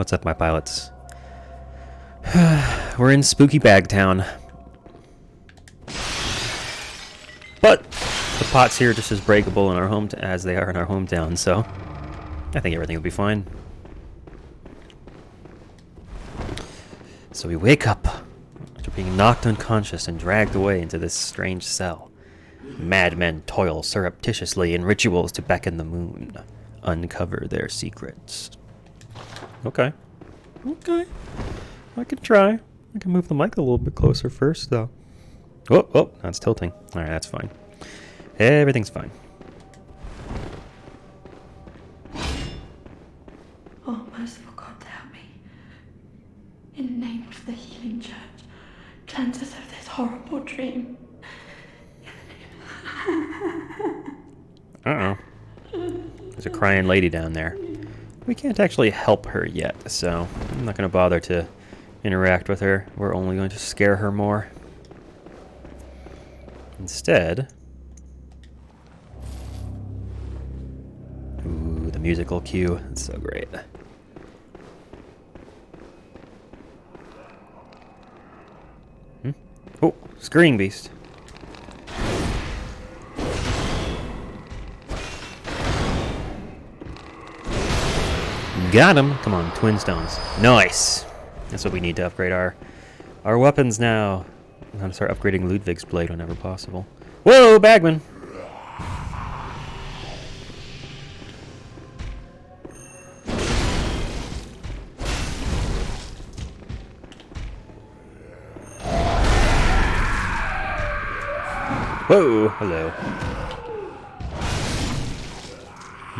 What's up, my pilots? We're in Spooky Bag Town. But the pots here are just as breakable in our as they are in our hometown, so I think everything will be fine. So we wake up after being knocked unconscious and dragged away into this strange cell. Madmen toil surreptitiously in rituals to beckon the moon, uncover their secrets. Okay. Okay. I can try. I can move the mic a little bit closer first, though. Oh, oh, that's tilting. Alright, that's fine. Everything's fine. Oh, merciful God, help me. In the name of the healing church, cleanse us of this horrible dream. Uh-oh. There's a crying lady down there. We can't actually help her yet, so I'm not going to bother to interact with her. We're only going to scare her more. Instead... Ooh, the musical cue. That's so great. Oh, Screaming Beast. Got him! Come on, twin stones. Nice! That's what we need to upgrade our weapons now. I'm going to start upgrading Ludwig's blade whenever possible. Whoa, Bagman! Whoa, hello.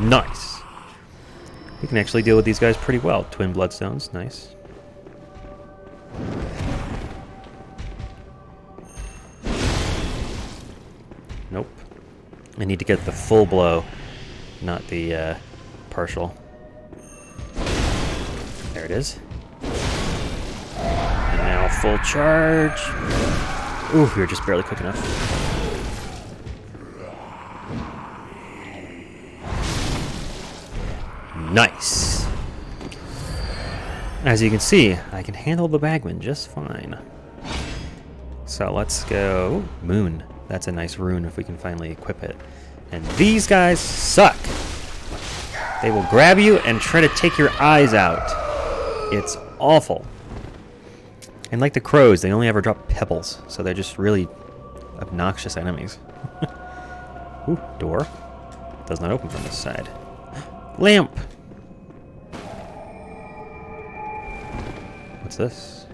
Nice. We can actually deal with these guys pretty well. Twin bloodstones, nice. Nope. I need to get the full blow, not the partial. There it is. And now full charge. Ooh, we were just barely quick enough. Nice. As you can see, I can handle the Bagman just fine. So let's go... Moon. That's a nice rune if we can finally equip it. And these guys suck. They will grab you and try to take your eyes out. It's awful. And like the crows, they only ever drop pebbles, so they're just really obnoxious enemies. Ooh, door. Does not open from this side. Lamp! What's this?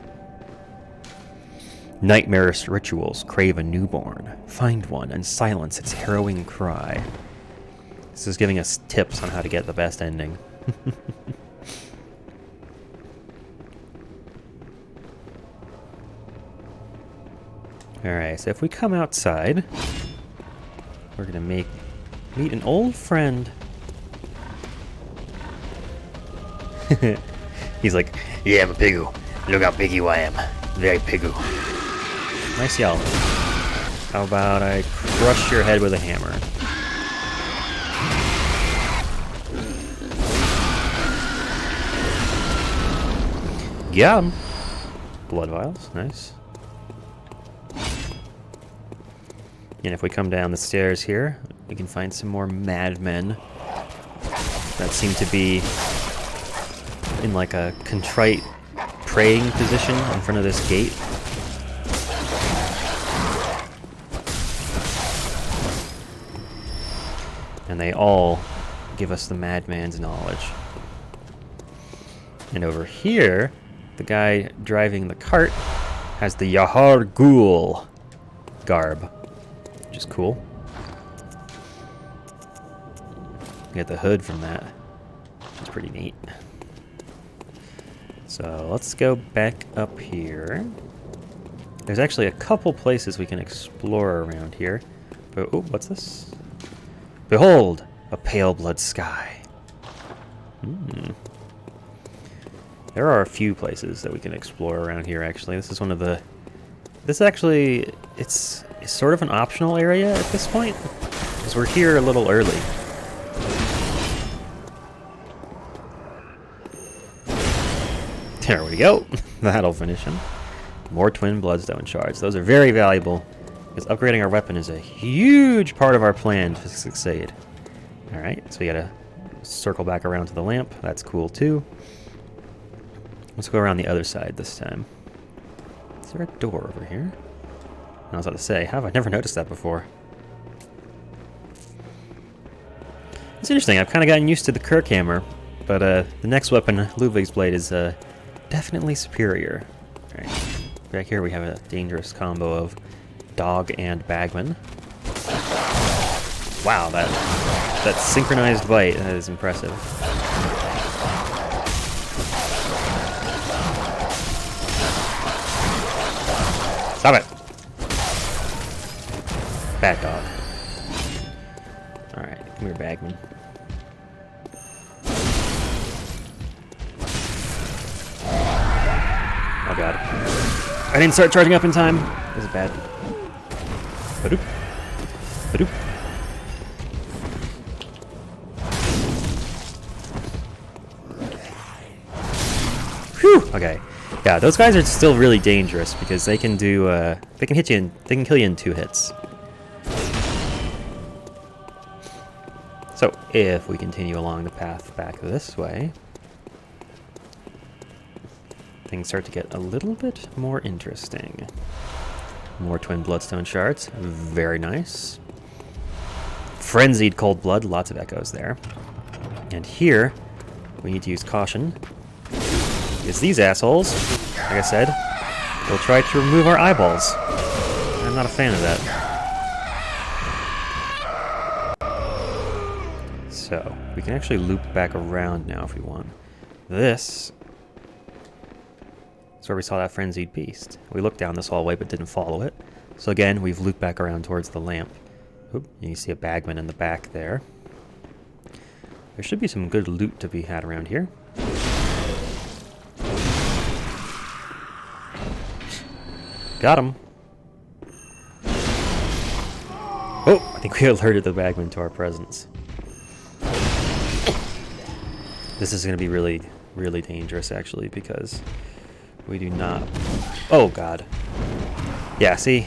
Nightmarish rituals crave a newborn. Find one and silence its harrowing cry. This is giving us tips on how to get the best ending. Alright, so if we come outside, we're gonna meet an old friend. He's like, yeah, I'm a pigoo. Look how big I am. Very pigoo. Nice yell. How about I crush your head with a hammer? Got him. Blood vials, nice. And if we come down the stairs here, we can find some more madmen that seem to be in like a contrite praying position in front of this gate. And they all give us the madman's knowledge. And over here, the guy driving the cart has the Yahar Ghul garb, which is cool. Get the hood from that. It's pretty neat. So let's go back up here. There's actually a couple places we can explore around here. But, oh, what's this? Behold, a pale blood sky. There are a few places that we can explore around here, actually. This is one of the... This actually, it's sort of an optional area at this point, because we're here a little early. There we go. That'll finish him. More twin bloodstone shards. Those are very valuable, because upgrading our weapon is a huge part of our plan to succeed. Alright, so we gotta circle back around to the lamp. That's cool too. Let's go around the other side this time. Is there a door over here? I was about to say, how have I never noticed that before? It's interesting, I've kind of gotten used to the Kirk hammer, but the next weapon, Ludwig's blade, is definitely superior. Alright, back here we have a dangerous combo of dog and bagman. Wow, that synchronized bite, that is impressive. Stop it! Back off. Alright, come here, bagman. Oh god. I didn't start charging up in time. This is bad. Ba-doop. Ba-doop. Whew! Okay. Yeah, those guys are still really dangerous because they can do, they can hit you they can kill you in 2 hits. So, if we continue along the path back this way, things start to get a little bit more interesting. More twin bloodstone shards. Very nice. Frenzied cold blood. Lots of echoes there. And here, we need to use caution. Because these assholes, like I said, will try to remove our eyeballs. I'm not a fan of that. So, we can actually loop back around now if we want. This is where we saw that frenzied beast. We looked down this hallway but didn't follow it. So again, we've looped back around towards the lamp. Oop, you can see a bagman in the back there. There should be some good loot to be had around here. Got him. Oh, I think we alerted the bagman to our presence. This is going to be really, really dangerous, actually, because we do not... Oh, God. Yeah, see?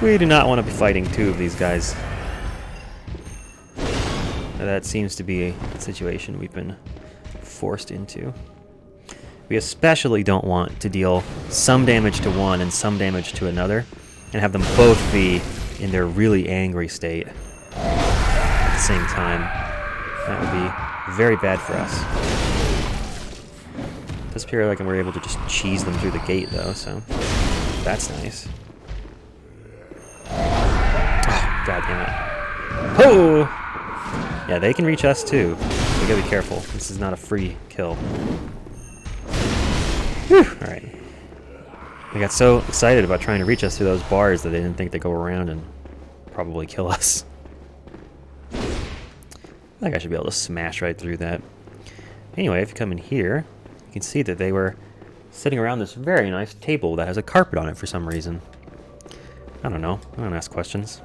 We do not want to be fighting 2 of these guys. That seems to be a situation we've been forced into. We especially don't want to deal some damage to one and some damage to another, and have them both be in their really angry state at the same time. That would be very bad for us. It does appear like we're able to just cheese them through the gate, though, so that's nice. Oh, God damn it. Oh! Yeah, they can reach us, too. We gotta be careful. This is not a free kill. Whew! Alright. They got so excited about trying to reach us through those bars that they didn't think they'd go around and probably kill us. I think I should be able to smash right through that. Anyway, if you come in here, you can see that they were sitting around this very nice table that has a carpet on it for some reason. I don't know. I don't ask questions.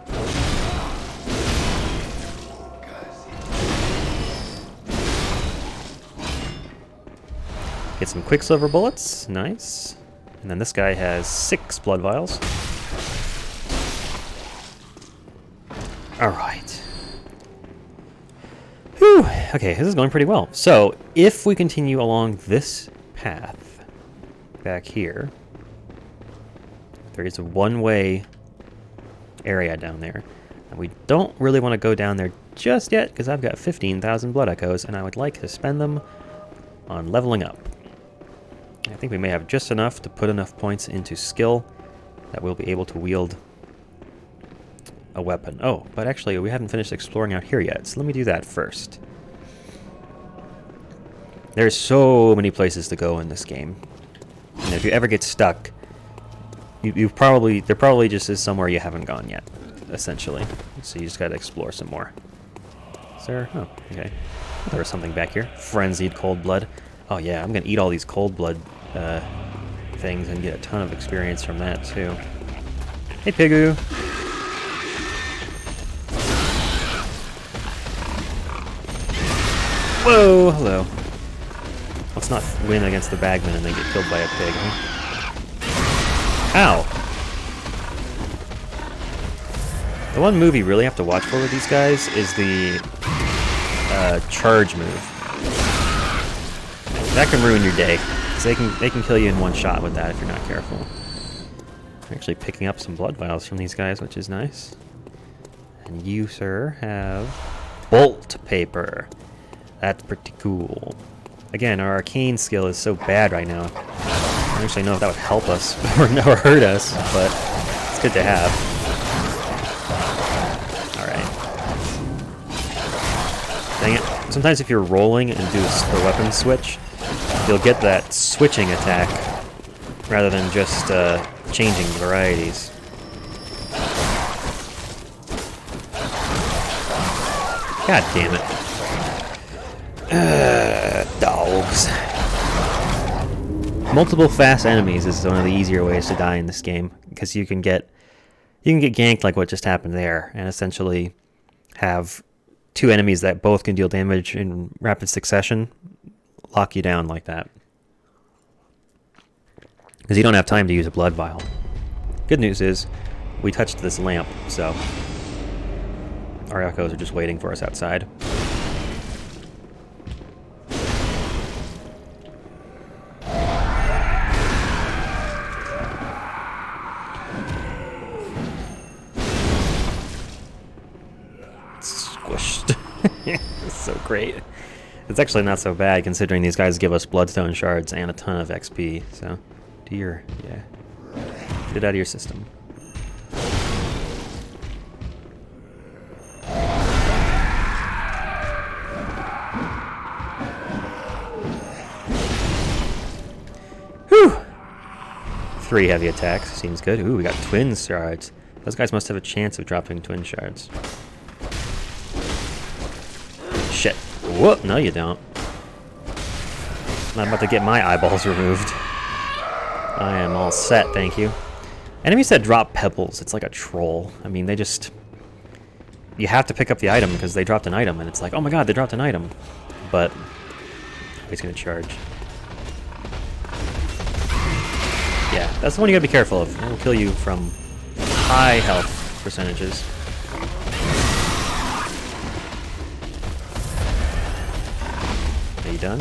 Get some quicksilver bullets. Nice. And then this guy has 6 blood vials. Alright. Whew. Okay, this is going pretty well. So, if we continue along this path back here, there is a one-way area down there. And we don't really want to go down there just yet, because I've got 15,000 blood echoes, and I would like to spend them on leveling up. I think we may have just enough to put enough points into skill that we'll be able to wield a weapon. Oh, but actually we haven't finished exploring out here yet, so let me do that first. There's so many places to go in this game. And if you ever get stuck, there probably just is somewhere you haven't gone yet, essentially. So you just gotta explore some more. Is there? Oh, okay. There was something back here. Frenzied cold blood. Oh yeah, I'm gonna eat all these cold blood things and get a ton of experience from that too. Hey, Pigu. Whoa, hello. Let's not win against the bagman and then get killed by a pig, huh? Ow! The one move you really have to watch for with these guys is the charge move. That can ruin your day, because they can kill you in one shot with that if you're not careful. I'm actually picking up some blood vials from these guys, which is nice. And you, sir, have bolt paper. That's pretty cool. Again, our arcane skill is so bad right now. I don't actually know if that would help us or hurt us, but it's good to have. Alright. Dang it. Sometimes if you're rolling and do the weapon switch, you'll get that switching attack rather than just changing varieties. God damn it. Dogs. Multiple fast enemies is one of the easier ways to die in this game, because you can get ganked like what just happened there, and essentially have two enemies that both can deal damage in rapid succession lock you down like that. Because you don't have time to use a blood vial. Good news is, we touched this lamp, so our echoes are just waiting for us outside. Squished. It's so great. It's actually not so bad considering these guys give us bloodstone shards and a ton of XP, so yeah. Get it out of your system. Whew! 3 heavy attacks, seems good. Ooh, we got twin shards. Those guys must have a chance of dropping twin shards. Shit. Whoop, no you don't. I'm about to get my eyeballs removed. I am all set, thank you. Enemies that drop pebbles, it's like a troll. I mean, they just... You have to pick up the item because they dropped an item, and it's like, oh my god, they dropped an item. But... he's gonna charge. Yeah, that's the one you gotta be careful of. It will kill you from high health percentages. Are you done?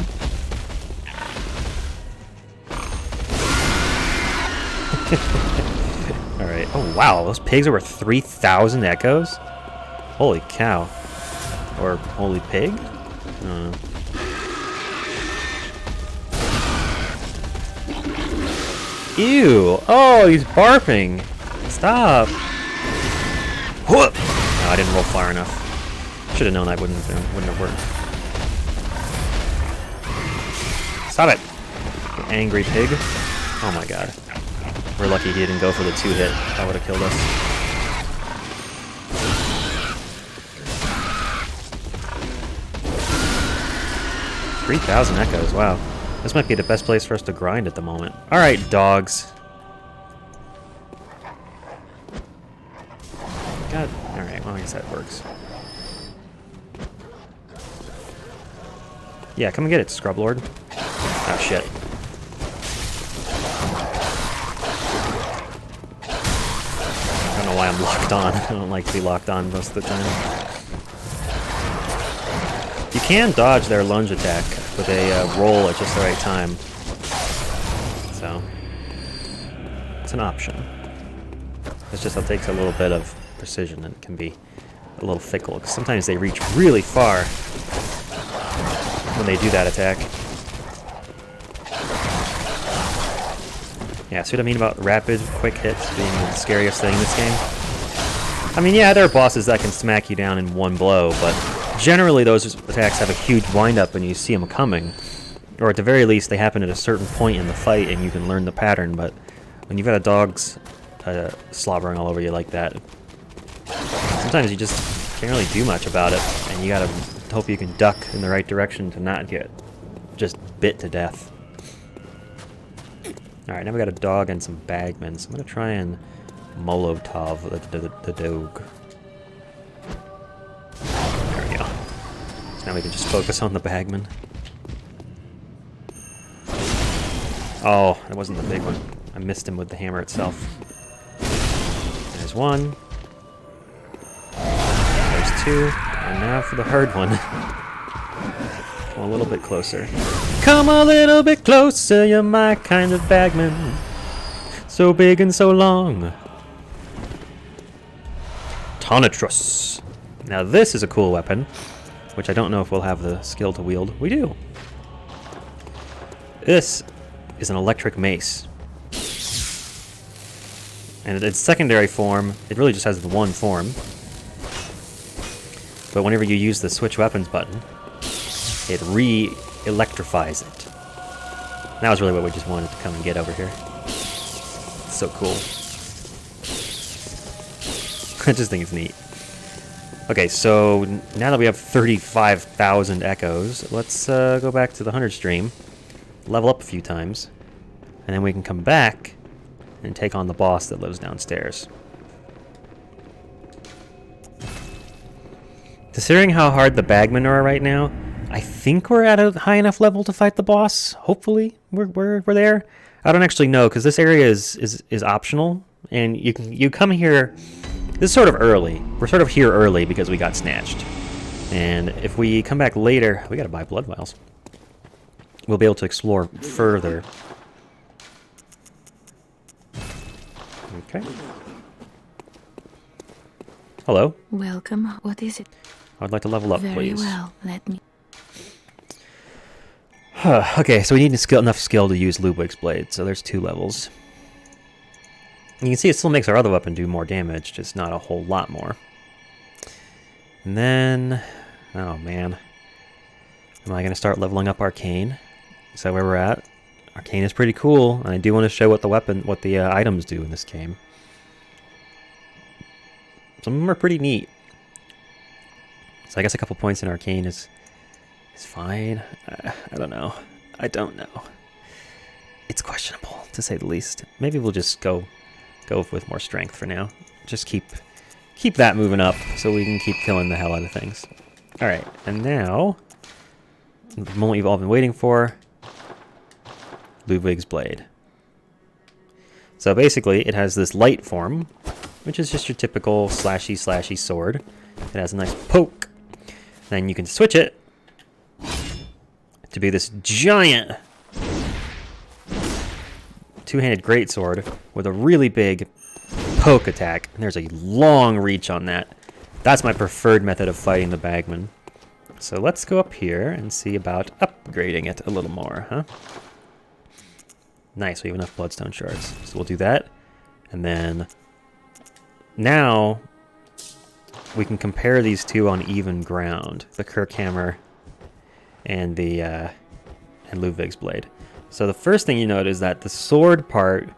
Alright. Oh wow, those pigs are worth 3,000 echoes? Holy cow. Or holy pig? I don't know. Ew! Oh, he's barfing! Stop! Whoop! No, I didn't roll far enough. Should have known that wouldn't have worked. Stop it! You angry pig. Oh my god. We're lucky he didn't go for the 2-hit. That would have killed us. $3,000 echoes, wow. This might be the best place for us to grind at the moment. Alright, dogs. God, alright, well I guess that works. Yeah, come and get it, Scrub Lord. Oh shit. I don't know why I'm locked on. I don't like to be locked on most of the time. You can dodge their lunge attack with a roll at just the right time. So, it's an option. It's just that it takes a little bit of precision and it can be a little fickle, because sometimes they reach really far when they do that attack. Yeah, see what I mean about rapid, quick hits being the scariest thing in this game? I mean, yeah, there are bosses that can smack you down in one blow, but generally those attacks have a huge wind-up when you see them coming. Or at the very least, they happen at a certain point in the fight and you can learn the pattern, but when you've got a dog's slobbering all over you like that, sometimes you just can't really do much about it, and you gotta hope you can duck in the right direction to not get just bit to death. Alright, now we got a dog and some bagmen, so I'm gonna try and Molotov the dog. There we go. So now we can just focus on the bagman. Oh, that wasn't the big one. I missed him with the hammer itself. There's one. There's two. And now for the hard one. Come a little bit closer. Come a little bit closer, you're my kind of bagman. So big and so long. Tonitrus. Now this is a cool weapon, which I don't know if we'll have the skill to wield. We do. This is an electric mace. And its secondary form, it really just has the one form. But whenever you use the switch weapons button, it re-electrifies it. That was really what we just wanted to come and get over here. It's so cool. I just think it's neat. Okay, so now that we have 35,000 echoes, let's go back to the 100 stream, level up a few times, and then we can come back and take on the boss that lives downstairs. Considering how hard the bagmen are right now, I think we're at a high enough level to fight the boss. Hopefully, we're there. I don't actually know because this area is optional, and you come here. This is sort of early. We're sort of here early because we got snatched, and if we come back later, we got to buy blood vials. We'll be able to explore further. Okay. Hello. Welcome. What is it? I'd like to level up, Very please. well. Let me. Okay, so we need enough skill to use Ludwig's blade, so there's 2 levels. You can see it still makes our other weapon do more damage, just not a whole lot more. And then, oh man, am I going to start leveling up Arcane? Is that where we're at? Arcane is pretty cool, and I do want to show what the items do in this game. Some of them are pretty neat. So I guess a couple points in Arcane is fine. I don't know. I don't know. It's questionable, to say the least. Maybe we'll just go with more strength for now. Just keep that moving up so we can keep killing the hell out of things. Alright, and now, the moment you've all been waiting for, Ludwig's blade. So basically, it has this light form, which is just your typical slashy sword. It has a nice poke. Then you can switch it to be this giant 2-handed greatsword with a really big poke attack. And there's a long reach on that. That's my preferred method of fighting the bagman. So let's go up here and see about upgrading it a little more, huh? Nice, we have enough bloodstone shards. So we'll do that. And then now we can compare these two on even ground. The Kirkhammer and the and Ludwig's blade. So the first thing you note is that the sword part,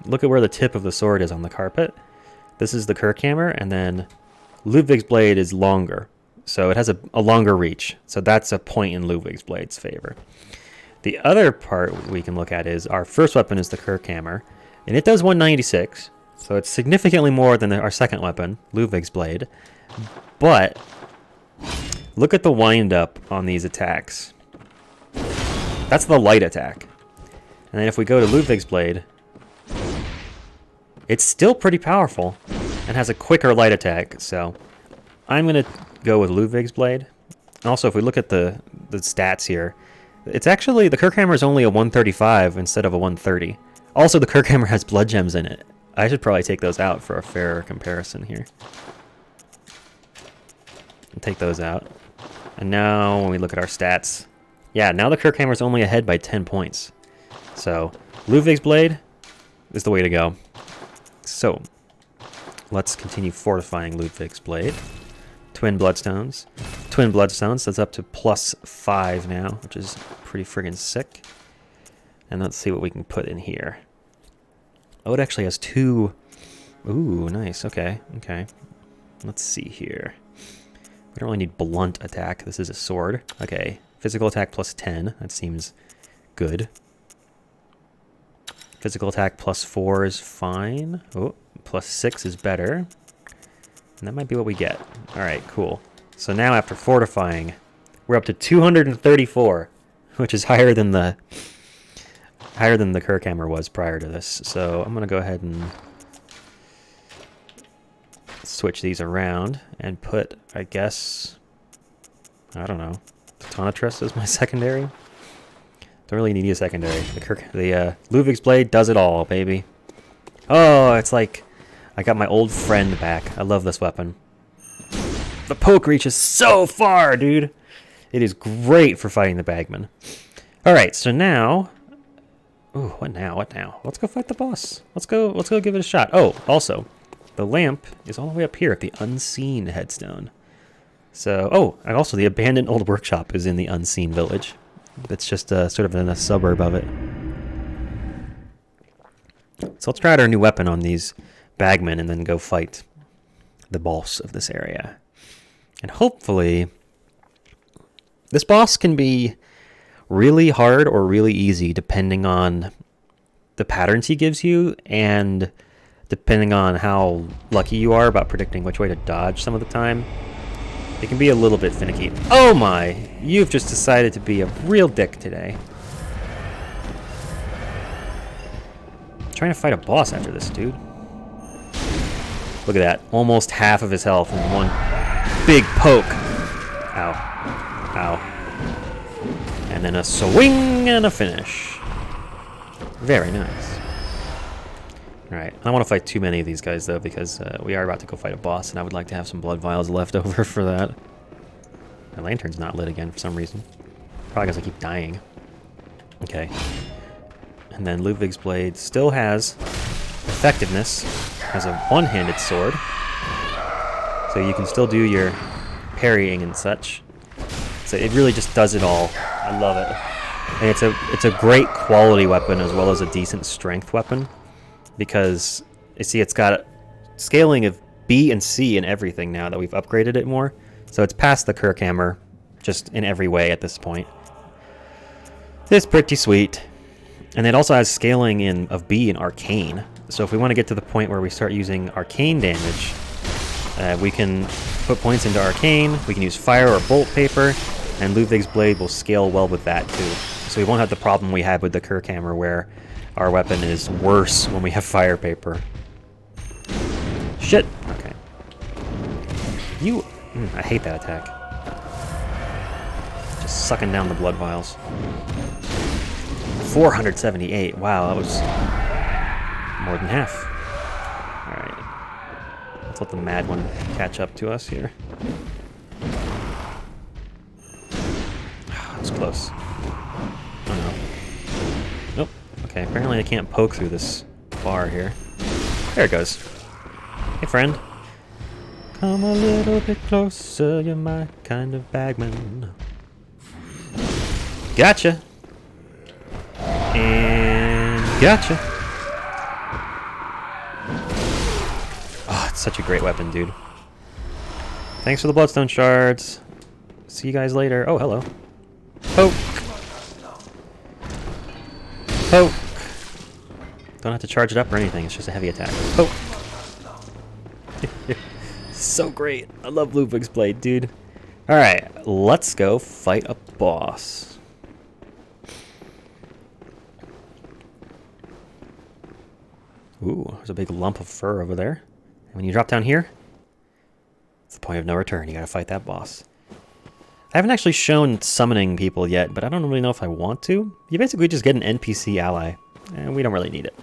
look at where the tip of the sword is on the carpet. This is the Kirkhammer, and then Ludwig's blade is longer. So it has a longer reach. So that's a point in Ludwig's blade's favor. The other part we can look at is our first weapon is the Kirkhammer, and it does 196. So it's significantly more than our second weapon, Ludwig's blade. But look at the wind up on these attacks. That's the light attack. And then if we go to Ludwig's blade, it's still pretty powerful and has a quicker light attack. So I'm going to go with Ludwig's blade. And also, if we look at the stats here, it's actually, the Kirkhammer is only a 135 instead of a 130. Also, the Kirkhammer has blood gems in it. I should probably take those out for a fairer comparison here. And take those out. And now, when we look at our stats, yeah, now the Kirkhammer is only ahead by 10 points. So, Ludwig's blade is the way to go. So, let's continue fortifying Ludwig's blade. Twin bloodstones. Twin bloodstones, that's up to +5 now, which is pretty friggin' sick. And let's see what we can put in here. Oh, it actually has 2. Ooh, nice. Okay, okay. Let's see here. We don't really need blunt attack. This is a sword. Okay, physical attack +10. That seems good. Physical attack +4 is fine. Oh, +6 is better. And that might be what we get. Alright, cool. So now after fortifying, we're up to 234, which is higher than the Higher than the Kerr hammer was prior to this. So I'm going to go ahead and switch these around and put, I guess, I don't know, Tonitrus as my secondary. Don't really need a secondary. The Ludwig's Blade does it all, baby. Oh, it's like I got my old friend back. I love this weapon. The poke reaches so far, dude. It is great for fighting the bagman. Alright, so now... Ooh, what now? What now? Let's go fight the boss. Let's go give it a shot. Oh, also, the lamp is all the way up here at the Unseen headstone. So, oh, and also the abandoned old workshop is in the Unseen village. It's just sort of in a suburb of it. So let's try out our new weapon on these bagmen and then go fight the boss of this area. And hopefully, this boss can be really hard or really easy depending on the patterns he gives you and depending on how lucky you are about predicting which way to dodge some of the time. It can be a little bit finicky. Oh my! You've just decided to be a real dick today. I'm trying to fight a boss after this, dude. Look at that. Almost half of his health in one big poke. Ow. Ow. And then a swing and a finish. Very nice. Alright, I don't want to fight too many of these guys, though, because we are about to go fight a boss, and I would like to have some blood vials left over for that. My lantern's not lit again for some reason. Probably because I keep dying. Okay. And then Ludwig's Blade still has effectiveness as a one-handed sword. So you can still do your parrying and such. So it really just does it all. I love it. And it's a great quality weapon as well as a decent strength weapon. Because, you see, it's got scaling of B and C and everything now that we've upgraded it more. So it's past the Kerr hammer, just in every way at this point. It's pretty sweet. And it also has scaling of B in Arcane. So if we want to get to the point where we start using Arcane damage, we can put points into Arcane, we can use Fire or Bolt Paper, and Ludwig's Blade will scale well with that too. So we won't have the problem we had with the Kerr hammer where our weapon is worse when we have Fire Paper. Shit! Okay. You... I hate that attack. Just sucking down the blood vials. 478. Wow, that was more than half. Alright. Let's let the mad one catch up to us here. That was close. Oh no. Nope. Okay, apparently I can't poke through this bar here. There it goes. Hey, friend. Come a little bit closer, you're my kind of bagman. Gotcha. And gotcha. Oh, it's such a great weapon, dude. Thanks for the bloodstone shards. See you guys later. Oh, hello. Poke. Poke. Don't have to charge it up or anything. It's just a heavy attack. Poke. So great. I love Ludwig's Blade, dude. Alright, let's go fight a boss. Ooh, there's a big lump of fur over there. And when you drop down here, it's the point of no return. You gotta fight that boss. I haven't actually shown summoning people yet, but I don't really know if I want to. You basically just get an NPC ally, and we don't really need it.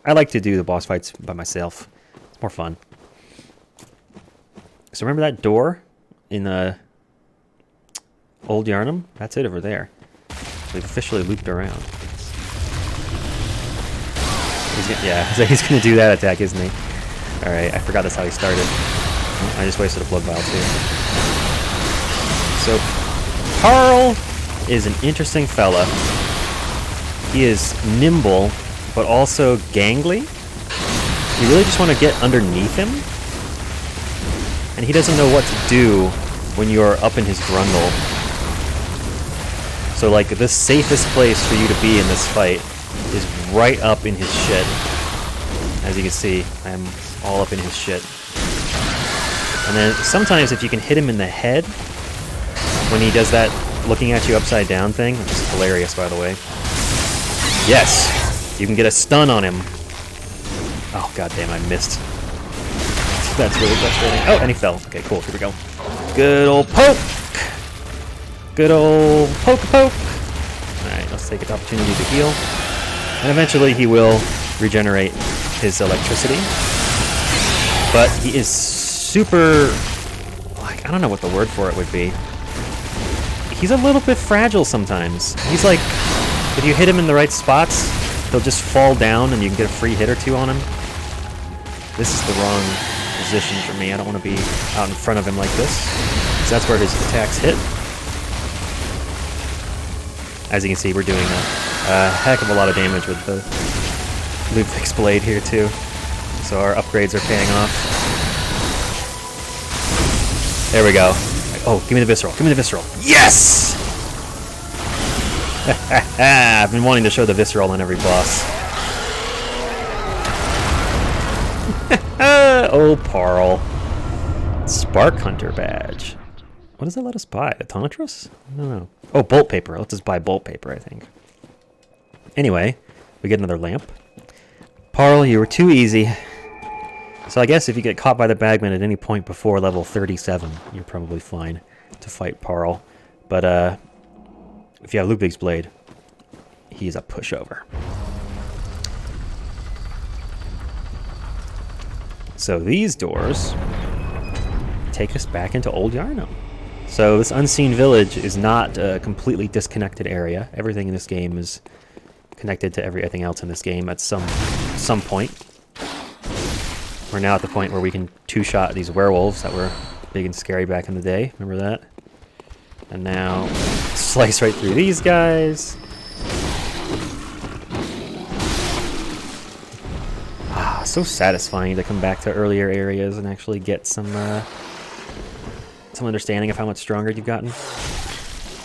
I like to do the boss fights by myself. It's more fun. So remember that door in Old Yarnum? That's it over there. We've officially looped around. He's gonna do that attack, isn't he? Alright, I forgot that's how he started. I just wasted a blood vial too. So, Paarl is an interesting fella. He is nimble, but also gangly. You really just want to get underneath him. And he doesn't know what to do when you're up in his grundle. So, like, the safest place for you to be in this fight is right up in his shit. As you can see, I'm all up in his shit. And then sometimes if you can hit him in the head, when he does that looking at you upside down thing, which is hilarious, by the way, Yes! You can get a stun on him. Oh, goddamn, I missed. That's really frustrating. Oh, and he fell. Okay, cool. Here we go. Good old poke! Good old poke. Alright, let's take an opportunity to heal. And eventually he will regenerate his electricity. But he is super... like, I don't know what the word for it would be. He's a little bit fragile sometimes. He's like... if you hit him in the right spots, he'll just fall down and you can get a free hit or two on him. This is the wrong position for me. I don't want to be out in front of him like this. So that's where his attacks hit. As you can see, we're doing a heck of a lot of damage with the Ludwig's blade here too. So our upgrades are paying off. There we go. Oh, give me the visceral. Give me the visceral. Yes! I've been wanting to show the visceral on every boss. Oh, Paarl. Spark Hunter badge. What does that let us buy? A Tantras? I don't know. Oh, bolt paper. Let's just buy bolt paper, I think. Anyway, we get another lamp. Paarl, you were too easy. So I guess if you get caught by the bagman at any point before level 37, you're probably fine to fight Paarl. But if you have Ludwig's blade, he's a pushover. So these doors take us back into Old Yarnum. So this unseen village is not a completely disconnected area. Everything in this game is connected to everything else in this game at some point. We're now at the point where we can two-shot these werewolves that were big and scary back in the day. Remember that? And now slice right through these guys. So satisfying to come back to earlier areas and actually get some understanding of how much stronger you've gotten.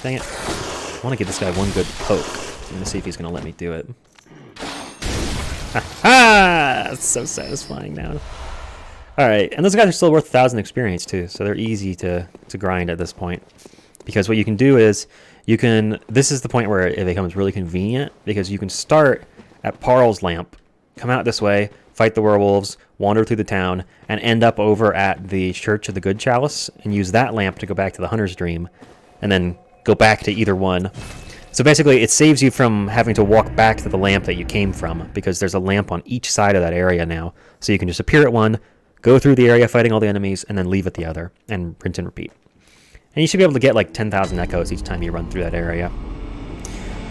Dang it. I want to give this guy one good poke. I'm going to see if he's going to let me do it. Ha-ha! It's so satisfying now. Alright, and those guys are still worth 1,000 experience too, so they're easy to grind at this point. Because what you can do is, this is the point where it becomes really convenient, because you can start at Paarl's lamp, come out this way, fight the werewolves, wander through the town, and end up over at the Church of the Good Chalice, and use that lamp to go back to the Hunter's Dream, and then go back to either one. So basically, it saves you from having to walk back to the lamp that you came from, because there's a lamp on each side of that area now. So you can just appear at one, go through the area fighting all the enemies, and then leave at the other, and rinse and repeat. And you should be able to get like 10,000 echoes each time you run through that area.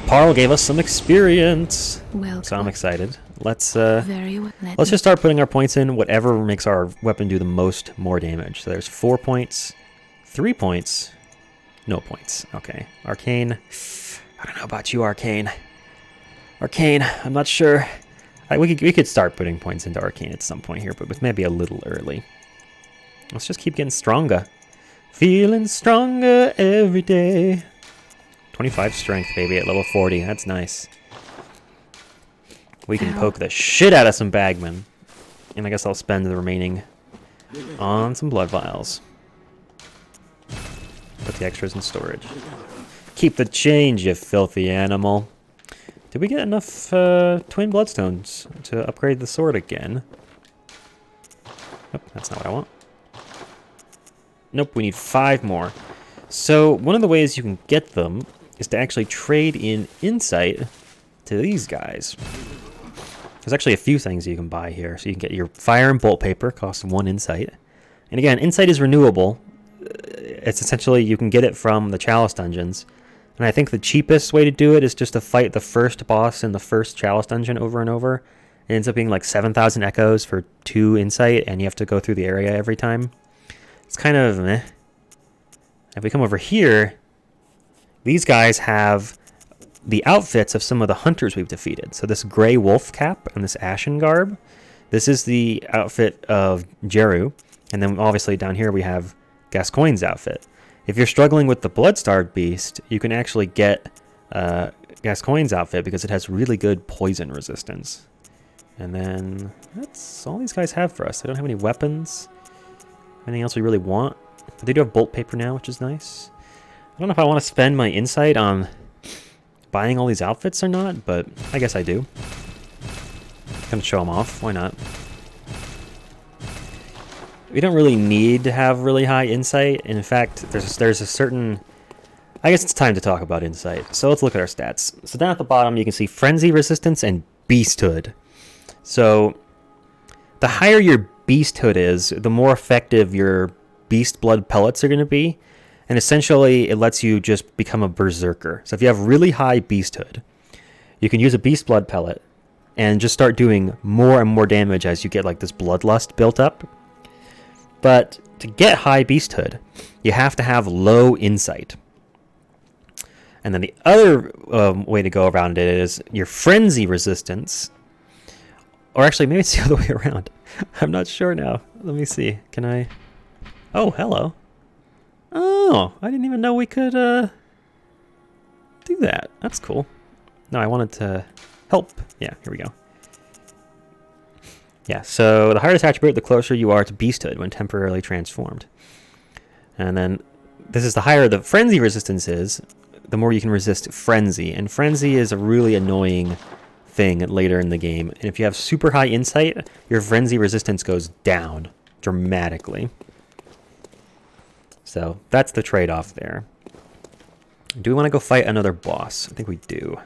Paarl gave us some experience, so I'm excited. Let's just start putting our points in whatever makes our weapon do the most more damage. So there's 4 points, 3 points, no points. Okay, Arcane. I don't know about you, Arcane. Arcane, I'm not sure. We could start putting points into Arcane at some point here, but it may be a little early. Let's just keep getting stronger. Feeling stronger every day. 25 strength, baby, at level 40. That's nice. We can poke the shit out of some bagmen. And I guess I'll spend the remaining on some blood vials. Put the extras in storage. Keep the change, you filthy animal. Did we get enough twin bloodstones to upgrade the sword again? Nope, that's not what I want. Nope, we need 5 more. So one of the ways you can get them is to actually trade in insight to these guys. There's actually a few things you can buy here. So you can get your fire and bolt paper, costs 1 insight. And again, insight is renewable. It's essentially, you can get it from the Chalice dungeons. And I think the cheapest way to do it is just to fight the first boss in the first Chalice dungeon over and over. It ends up being like 7,000 echoes for 2 insight, and you have to go through the area every time. It's kind of meh. If we come over here, these guys have the outfits of some of the hunters we've defeated. So this gray wolf cap and this ashen garb, this is the outfit of Jeru. And then obviously down here we have Gascoigne's outfit. If you're struggling with the blood-starved beast, you can actually get Gascoigne's outfit because it has really good poison resistance. And then that's all these guys have for us. They don't have any weapons. Anything else we really want? They do have bolt paper now, which is nice. I don't know if I want to spend my insight on buying all these outfits or not, but I guess I do. Gonna show them off. Why not? We don't really need to have really high insight. In fact, there's a certain... I guess it's time to talk about insight. So let's look at our stats. So down at the bottom, you can see frenzy resistance and beasthood. So the higher your beasthood is, the more effective your beast blood pellets are going to be. And essentially, it lets you just become a berserker. So if you have really high beasthood, you can use a beast blood pellet and just start doing more and more damage as you get like this bloodlust built up. But to get high beasthood, you have to have low insight. And then the other way to go around it is your frenzy resistance. Or actually, maybe it's the other way around. I'm not sure now. Let me see. Can I... Oh, hello. Oh, I didn't even know we could do that. That's cool. No, I wanted to help. Yeah, here we go. Yeah, so the hardest attribute, the closer you are to beasthood when temporarily transformed. And then this is the higher the frenzy resistance is, the more you can resist frenzy. And frenzy is a really annoying thing later in the game. And if you have super high insight, your frenzy resistance goes down dramatically. So that's the trade-off there. Do we want to go fight another boss? I think we do.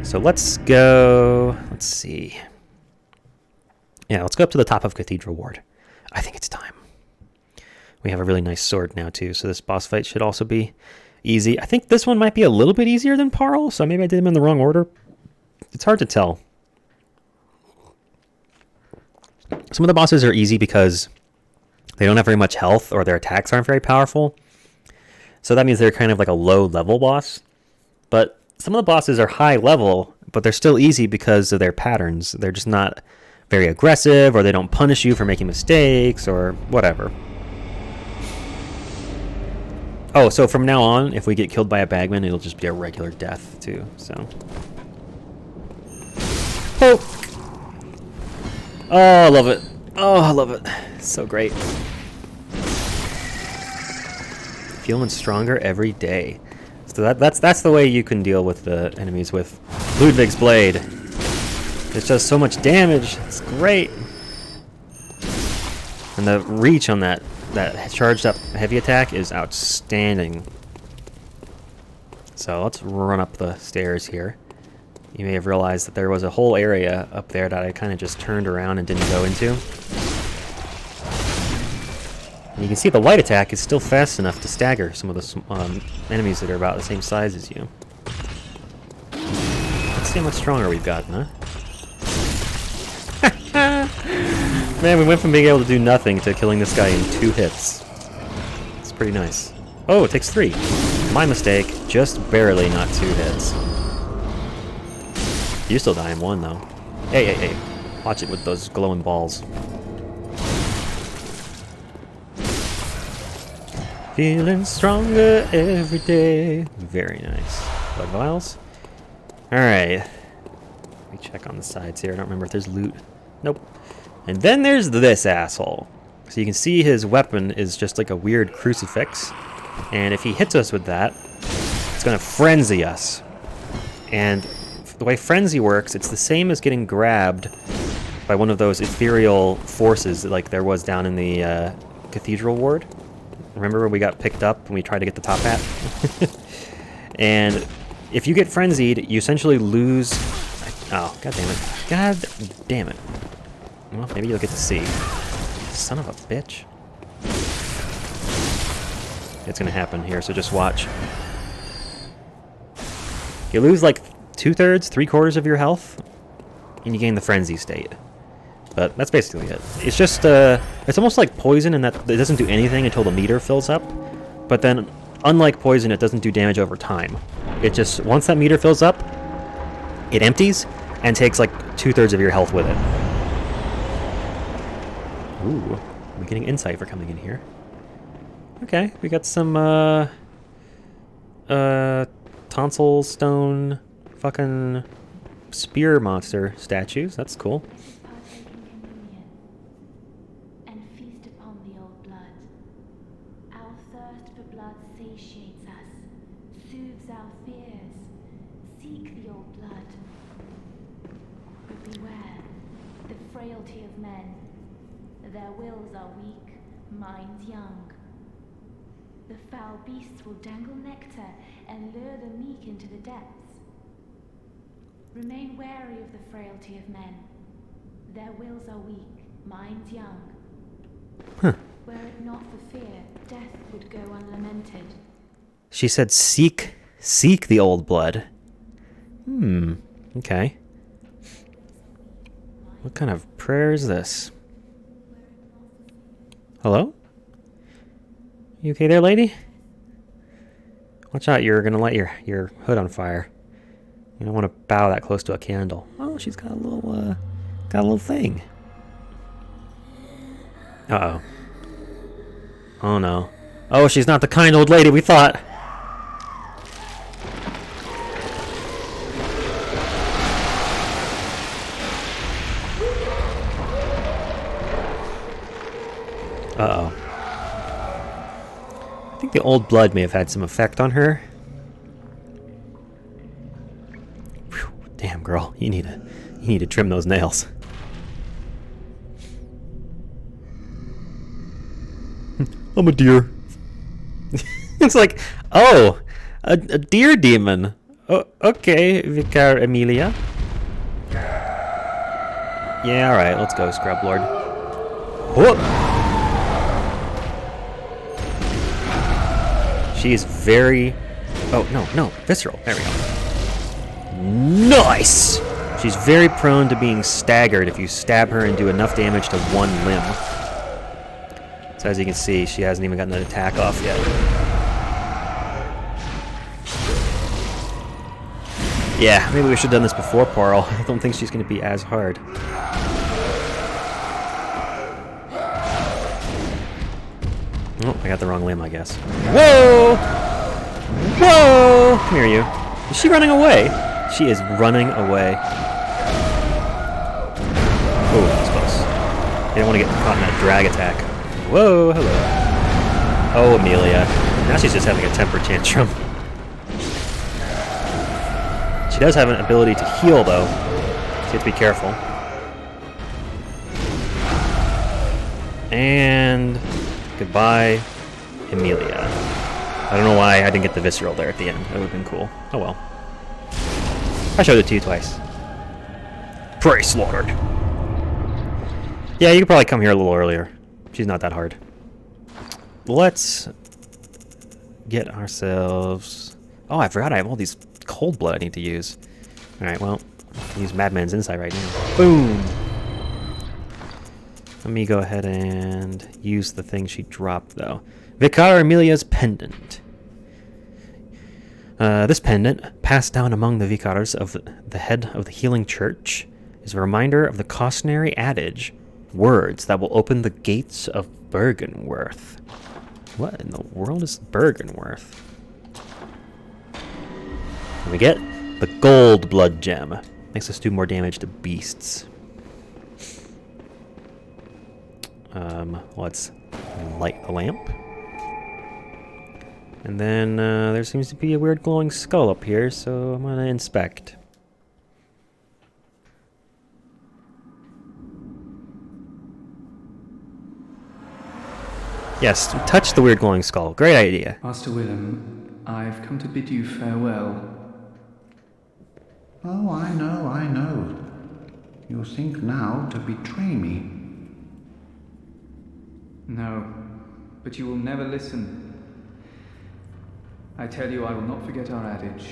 So let's go... Let's see. Yeah, let's go up to the top of Cathedral Ward. I think it's time. We have a really nice sword now, too, so this boss fight should also be easy. I think this one might be a little bit easier than Paarl, so maybe I did them in the wrong order. It's hard to tell. Some of the bosses are easy because they don't have very much health or their attacks aren't very powerful. So that means they're kind of like a low-level boss. But some of the bosses are high level, but they're still easy because of their patterns. They're just not very aggressive, or they don't punish you for making mistakes, or whatever. Oh, so from now on, if we get killed by a bagman, it'll just be a regular death, too, so. Poke! Oh, I love it. Oh, I love it. So great. Feeling stronger every day. So that's the way you can deal with the enemies with Ludwig's Blade. It does so much damage. It's great. And the reach on that charged up heavy attack is outstanding. So let's run up the stairs here. You may have realized that there was a whole area up there that I kind of just turned around and didn't go into. And you can see the light attack is still fast enough to stagger some of the enemies that are about the same size as you. Let's see how much stronger we've gotten, huh? Man, we went from being able to do nothing to killing this guy in 2 hits. It's pretty nice. Oh, it takes 3. My mistake, just barely not 2 hits. You still die in 1, though. Hey, hey, hey. Watch it with those glowing balls. Feeling stronger every day. Very nice. Blood vials. Alright. Let me check on the sides here. I don't remember if there's loot. Nope. And then there's this asshole. So you can see his weapon is just like a weird crucifix. And if he hits us with that, it's going to frenzy us. And the way frenzy works, it's the same as getting grabbed by one of those ethereal forces like there was down in the Cathedral Ward. Remember when we got picked up when we tried to get the top hat? And if you get frenzied, you essentially lose... Oh, god damn it. God damn it. Well, maybe you'll get to see. Son of a bitch. It's gonna happen here, so just watch. You lose like 2/3, 3/4 of your health, and you gain the frenzy state. But that's basically it. It's just, it's almost like poison in that it doesn't do anything until the meter fills up. But then, unlike poison, it doesn't do damage over time. It just, once that meter fills up, it empties and takes like 2/3 of your health with it. Ooh, I'm getting insight for coming in here. Okay, we got some, tonsil stone fucking spear monster statues. That's cool. Partake in communion and feast upon the old blood. Our thirst for blood satiates us, removes our fears. Seek the old blood. But beware the frailty of men. Their wills are weak, minds young. The foul beasts will dangle nectar and lure the meek into the depths. Remain wary of the frailty of men. Their wills are weak, minds young. Huh. Were it not for fear, death would go unlamented. She said, seek the old blood. Okay. What kind of prayer is this? Hello? You okay there, lady? Watch out, you're gonna light your hood on fire. You don't want to bow that close to a candle. Oh, she's got a little thing. Uh-oh. Oh no. Oh, she's not the kind old lady we thought. Uh-oh. I think the old blood may have had some effect on her. Whew, damn, girl, you need to trim those nails. I'm a deer. It's like, oh, a deer demon. Oh, okay, Vicar Amelia. Yeah, all right, let's go, Scrub Lord. Whoop. She is very... Oh, no, visceral. There we go. Nice! She's very prone to being staggered if you stab her and do enough damage to one limb. So as you can see, she hasn't even gotten an attack off yet. Yeah, maybe we should have done this before Paarl. I don't think she's going to be as hard. Oh, I got the wrong limb, I guess. Whoa! Whoa! Come here, you. Is she running away? She is running away. Oh, that's close. I didn't want to get caught in that drag attack. Whoa, hello. Oh, Amelia. Now she's just having a temper tantrum. She does have an ability to heal, though, so you have to be careful. And... goodbye, Amelia. I don't know why I didn't get the visceral there at the end. That would have been cool. Oh well. I showed it to you twice. Prey slaughtered. Yeah, you could probably come here a little earlier. She's not that hard. Let's get ourselves... Oh, I forgot I have all these cold blood I need to use. Alright, well, use Madman's Insight right now. Boom! Let me go ahead and use the thing she dropped, though. Vicar Amelia's pendant. This pendant, passed down among the vicars of the head of the healing church, is a reminder of the cautionary adage, words that will open the gates of Bergenworth. What in the world is Bergenworth? And we get the gold blood gem. Makes us do more damage to beasts. Let's light the lamp. And then there seems to be a weird glowing skull up here, so I'm gonna inspect. Yes, touch the weird glowing skull. Great idea. Master Willem, I've come to bid you farewell. Oh, I know. You think now to betray me. No, but you will never listen. I tell you, I will not forget our adage.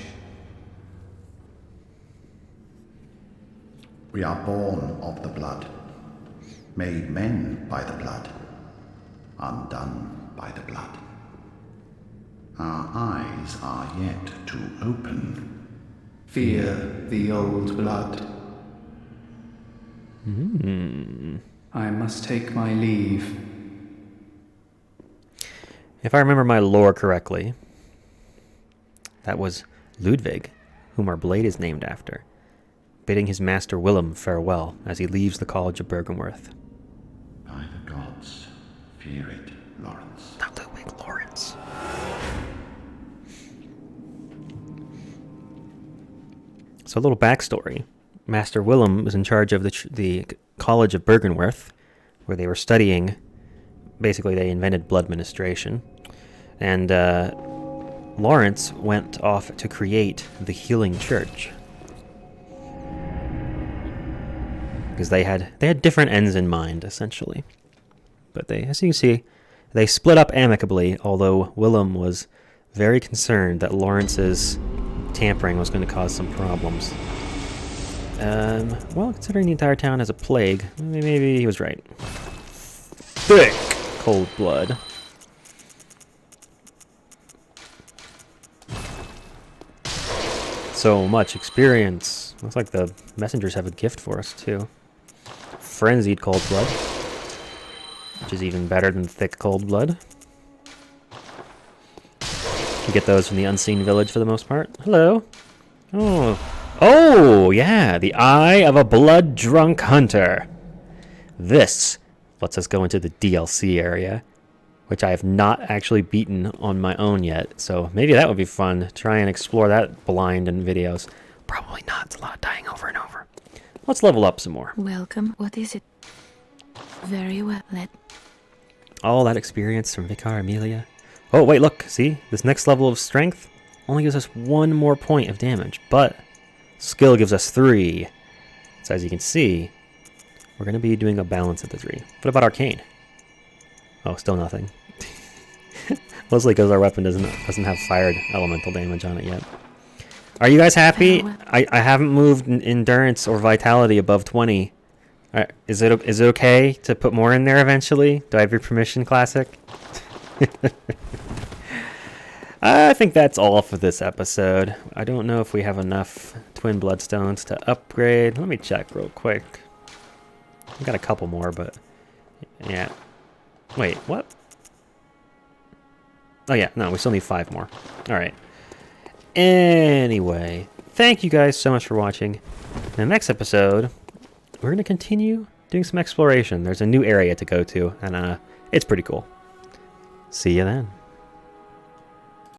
We are born of the blood, made men by the blood, undone by the blood. Our eyes are yet to open. Fear the old blood. I must take my leave. If I remember my lore correctly, that was Ludwig, whom our blade is named after, bidding his master Willem farewell as he leaves the College of Bergenworth. By the gods, fear it, Lawrence. Not Ludwig, Lawrence. So a little backstory. Master Willem was in charge of the College of Bergenworth, where they were studying. Basically, they invented blood ministration. And Lawrence went off to create the Healing Church. Because they had different ends in mind, essentially. But they, as you can see, they split up amicably, although Willem was very concerned that Lawrence's tampering was going to cause some problems. Well, considering the entire town has a plague, maybe he was right. Thick cold blood. So much experience. Looks like the messengers have a gift for us, too. Frenzied cold blood. Which is even better than thick cold blood. You get those from the Unseen Village for the most part. Hello. Oh, yeah, the Eye of a Blood-Drunk Hunter. This lets us go into the DLC area, which I have not actually beaten on my own yet, so maybe that would be fun. Try and explore that blind in videos. Probably not. It's a lot of dying over and over. Let's level up some more. Welcome. What is it? Very well. All that experience from Vicar, Amelia. Oh, wait, look. See? This next level of strength only gives us 1 more point of damage, but skill gives us 3. So as you can see, we're going to be doing a balance of the 3. What about Arcane? Oh, still nothing. Mostly because our weapon doesn't have fired elemental damage on it yet. Are you guys happy? I haven't moved endurance or vitality above 20. Is it okay to put more in there eventually? Do I have your permission, Classic? I think that's all for this episode. I don't know if we have enough Twin Bloodstones to upgrade. Let me check real quick. I've got a couple more, but yeah. Wait, what? Oh yeah, no, we still need 5 more. Alright. Anyway, thank you guys so much for watching. In the next episode, we're going to continue doing some exploration. There's a new area to go to, and it's pretty cool. See you then.